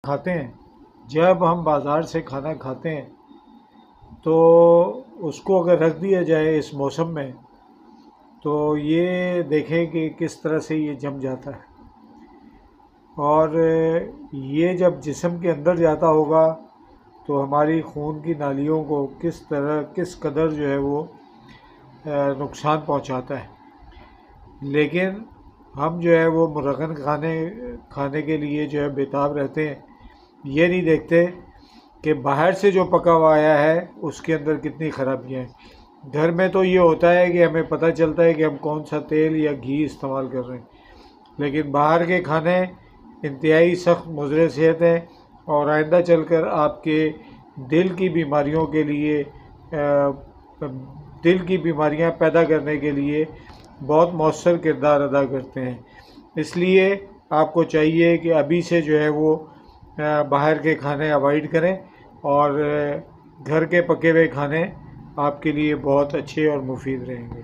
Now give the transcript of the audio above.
کھاتے ہیں، جب ہم بازار سے کھانا کھاتے ہیں تو اس کو اگر رکھ دیا جائے اس موسم میں تو یہ دیکھیں کہ کس طرح سے یہ جم جاتا ہے، اور یہ جب جسم کے اندر جاتا ہوگا تو ہماری خون کی نالیوں کو کس قدر جو ہے وہ نقصان پہنچاتا ہے۔ لیکن ہم جو ہے وہ مرغن کھانے کے لیے جو ہے بےتاب رہتے ہیں، یہ نہیں دیکھتے کہ باہر سے جو پکا ہوا آیا ہے اس کے اندر کتنی خرابیاں ہیں۔ گھر میں تو یہ ہوتا ہے کہ ہمیں پتہ چلتا ہے کہ ہم کون سا تیل یا گھی استعمال کر رہے ہیں، لیکن باہر کے کھانے انتہائی سخت مضر صحت ہیں، اور آئندہ چل کر آپ کے دل کی بیماریوں کے لیے دل کی بیماریاں پیدا کرنے کے لیے بہت مؤثر کردار ادا کرتے ہیں۔ اس لیے آپ کو چاہیے کہ ابھی سے جو ہے وہ باہر کے کھانے اوائڈ کریں، اور گھر کے پکے ہوئے کھانے آپ کے لیے بہت اچھے اور مفید رہیں گے۔